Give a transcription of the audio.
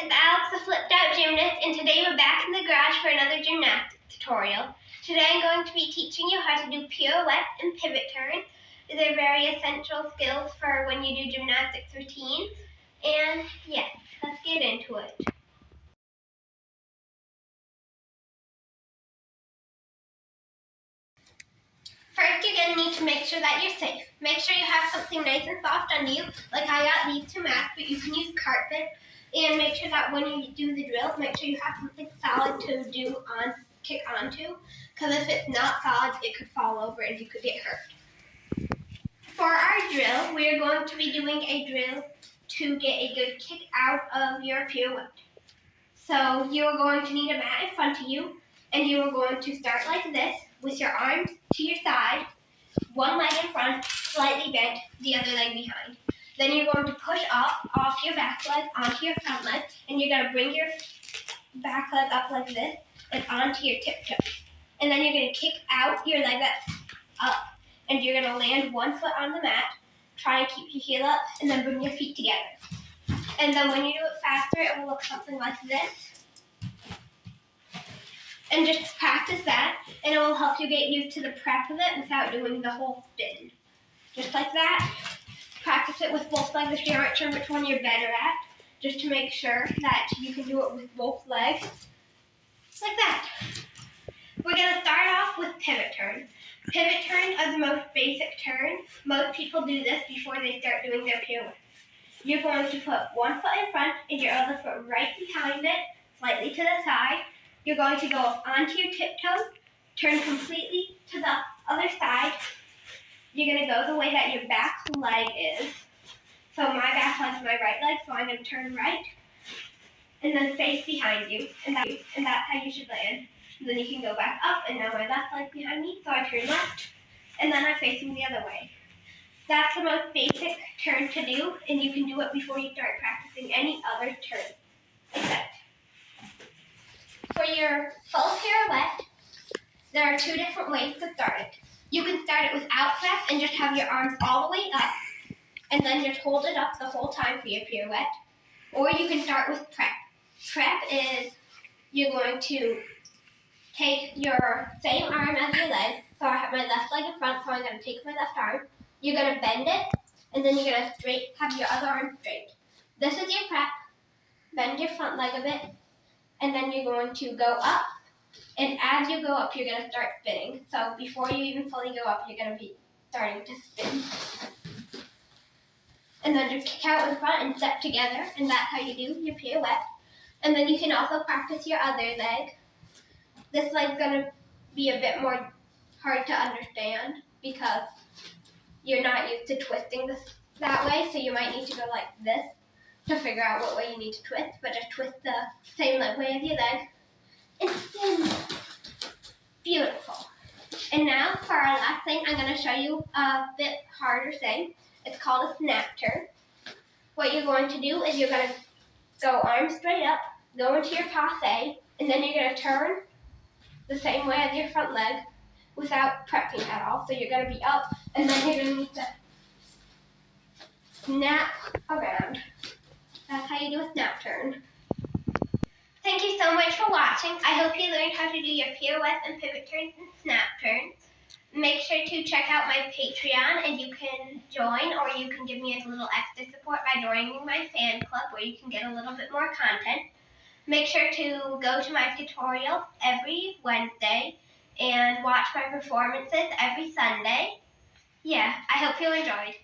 it's Alex, the flipped out gymnast, and today we're back in the garage for another gymnastics tutorial. Today I'm going to be teaching you how to do pirouette and pivot turn. These are very essential skills for when you do gymnastics routine. And yes, let's get into it. First, you're going to need to make sure that you're safe. Make sure you have something nice and soft under you, like I got these to match, but you can use carpet. And make sure that when you do the drill, make sure you have something solid to kick onto, because if it's not solid, it could fall over and you could get hurt. For our drill, we are going to be doing a drill to get a good kick out of your pirouette. So you are going to need a mat in front of you, and you are going to start like this with your arms to your side, one leg in front, slightly bent, the other leg behind. Then you're going to push up off your back leg onto your front leg, and you're going to bring your back leg up like this and onto your tiptoe. And then you're going to kick out your leg that's up, and you're going to land one foot on the mat, try and keep your heel up, and then bring your feet together. And then when you do it faster, it will look something like this. And just practice that, and it will help you get used to the prep of it without doing the whole spin. Just like that. Practice it with both legs if you're not sure which one you're better at, just to make sure that you can do it with both legs. Like that. We're going to start off with pivot turn. Pivot turns are the most basic turn. Most people do this before they start doing their pirouette. You're going to put one foot in front and your other foot right behind it, slightly to the side. You're going to go onto your tiptoes, turn completely to the other side. You're going to go the way that your back leg is. So my back leg is my right leg, so I'm going to turn right. And then face behind you. And that's how you should land. And then you can go back up, and now my left leg behind me, so I turn left. And then I'm facing the other way. That's the most basic turn to do, and you can do it before you start practicing any other turn. Except for your full pirouette, there are two different ways to start it. You can start it without prep and just have your arms all the way up, and then just hold it up the whole time for your pirouette. Or you can start with prep. Prep is you're going to take your same arm as your leg. So I have my left leg in front, so I'm going to take my left arm. You're going to bend it, and then you're going to have your other arm straight. This is your prep. Bend your front leg a bit, and then you're going to go up. And as you go up, you're going to start spinning. So before you even fully go up, you're going to be starting to spin. And then just kick out in front and step together. And that's how you do your pirouette. And then you can also practice your other leg. This leg's going to be a bit more hard to understand because you're not used to twisting this that way. So you might need to go like this to figure out what way you need to twist. But just twist the same way as your leg. And spin. Beautiful. And now for our last thing, I'm going to show you a bit harder thing. It's called a snap turn. What you're going to do is you're going to go arms straight up, go into your passe, and then you're going to turn the same way as your front leg without prepping at all. So you're going to be up, and then you're going to need to snap around. That's how you do a snap turn. Thank you so much for watching. I hope you learned how to do your pirouettes and pivot turns and snap turns. Make sure to check out my Patreon, and you can join, or you can give me a little extra support by joining my fan club where you can get a little bit more content. Make sure to go to my tutorials every Wednesday and watch my performances every Sunday. Yeah, I hope you enjoyed.